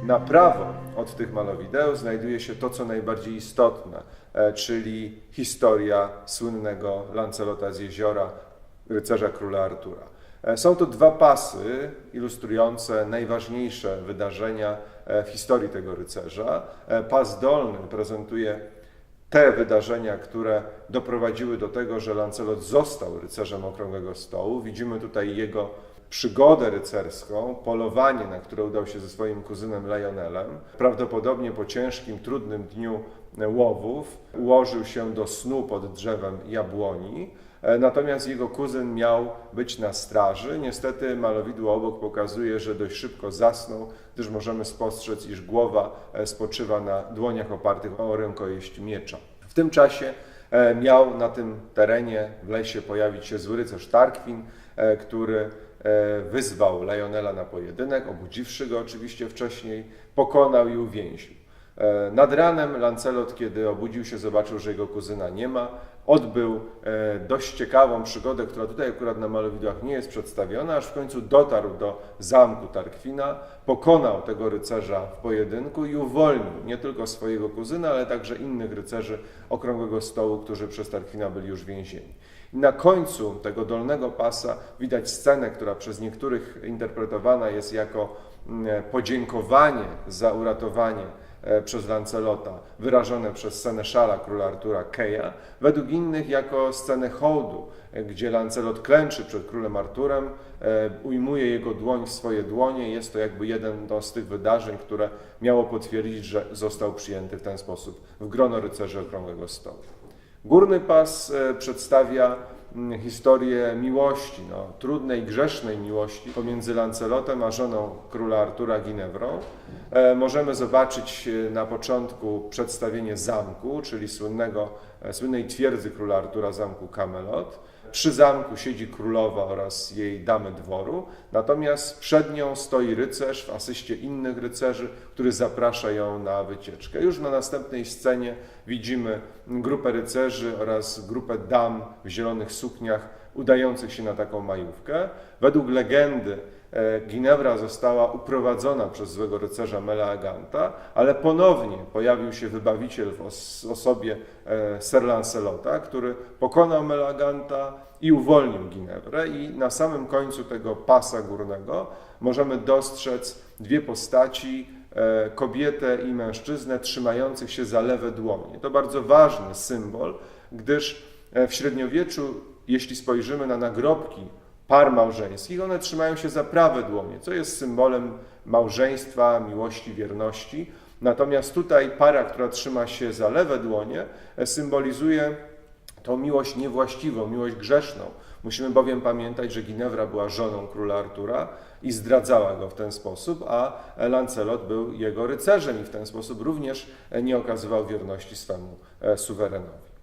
Na prawo od tych malowideł znajduje się to, co najbardziej istotne, czyli historia słynnego Lancelota z Jeziora, rycerza króla Artura. Są to dwa pasy ilustrujące najważniejsze wydarzenia w historii tego rycerza. Pas dolny prezentuje te wydarzenia, które doprowadziły do tego, że Lancelot został rycerzem Okrągłego Stołu. Widzimy tutaj jego przygodę rycerską, polowanie, na które udał się ze swoim kuzynem Lionelem. Prawdopodobnie po ciężkim, trudnym dniu łowów ułożył się do snu pod drzewem jabłoni, natomiast jego kuzyn miał być na straży. Niestety malowidło obok pokazuje, że dość szybko zasnął, gdyż możemy spostrzec, iż głowa spoczywa na dłoniach opartych o rękojeść miecza. W tym czasie miał na tym terenie w lesie pojawić się zły rycerz Tarkwin, który wyzwał Lionela na pojedynek, obudziwszy go oczywiście wcześniej, pokonał i uwięził. Nad ranem Lancelot, kiedy obudził się, zobaczył, że jego kuzyna nie ma. Odbył dość ciekawą przygodę, która tutaj akurat na malowidłach nie jest przedstawiona, aż w końcu dotarł do zamku Tarkwina, pokonał tego rycerza w pojedynku i uwolnił nie tylko swojego kuzyna, ale także innych rycerzy Okrągłego Stołu, którzy przez Tarkwina byli już więzieni. I na końcu tego dolnego pasa widać scenę, która przez niektórych interpretowana jest jako podziękowanie za uratowanie przez Lancelota, wyrażone przez seneszala króla Artura Keja, według innych jako scenę hołdu, gdzie Lancelot klęczy przed królem Arturem, ujmuje jego dłoń w swoje dłonie. Jest to jakby jeden z tych wydarzeń, które miało potwierdzić, że został przyjęty w ten sposób w grono rycerzy Okrągłego Stołu. Górny pas przedstawia historię miłości, trudnej, grzesznej miłości pomiędzy Lancelotem a żoną króla Artura Ginewrą. Możemy zobaczyć na początku przedstawienie zamku, czyli słynnej twierdzy króla Artura, zamku Camelot. Przy zamku siedzi królowa oraz jej damy dworu, natomiast przed nią stoi rycerz w asyście innych rycerzy, który zaprasza ją na wycieczkę. Już na następnej scenie widzimy grupę rycerzy oraz grupę dam w zielonych sukniach udających się na taką majówkę. Według legendy Ginewra została uprowadzona przez złego rycerza Meleaganta, ale ponownie pojawił się wybawiciel w osobie Sir Lancelota, który pokonał Meleaganta i uwolnił Ginewrę. I na samym końcu tego pasa górnego możemy dostrzec dwie postaci, kobietę i mężczyznę trzymających się za lewe dłonie. To bardzo ważny symbol, gdyż w średniowieczu, jeśli spojrzymy na nagrobki par małżeńskich, one trzymają się za prawe dłonie, co jest symbolem małżeństwa, miłości, wierności. Natomiast tutaj para, która trzyma się za lewe dłonie, symbolizuje tą miłość niewłaściwą, miłość grzeszną. Musimy bowiem pamiętać, że Ginewra była żoną króla Artura i zdradzała go w ten sposób, a Lancelot był jego rycerzem i w ten sposób również nie okazywał wierności swemu suwerenowi.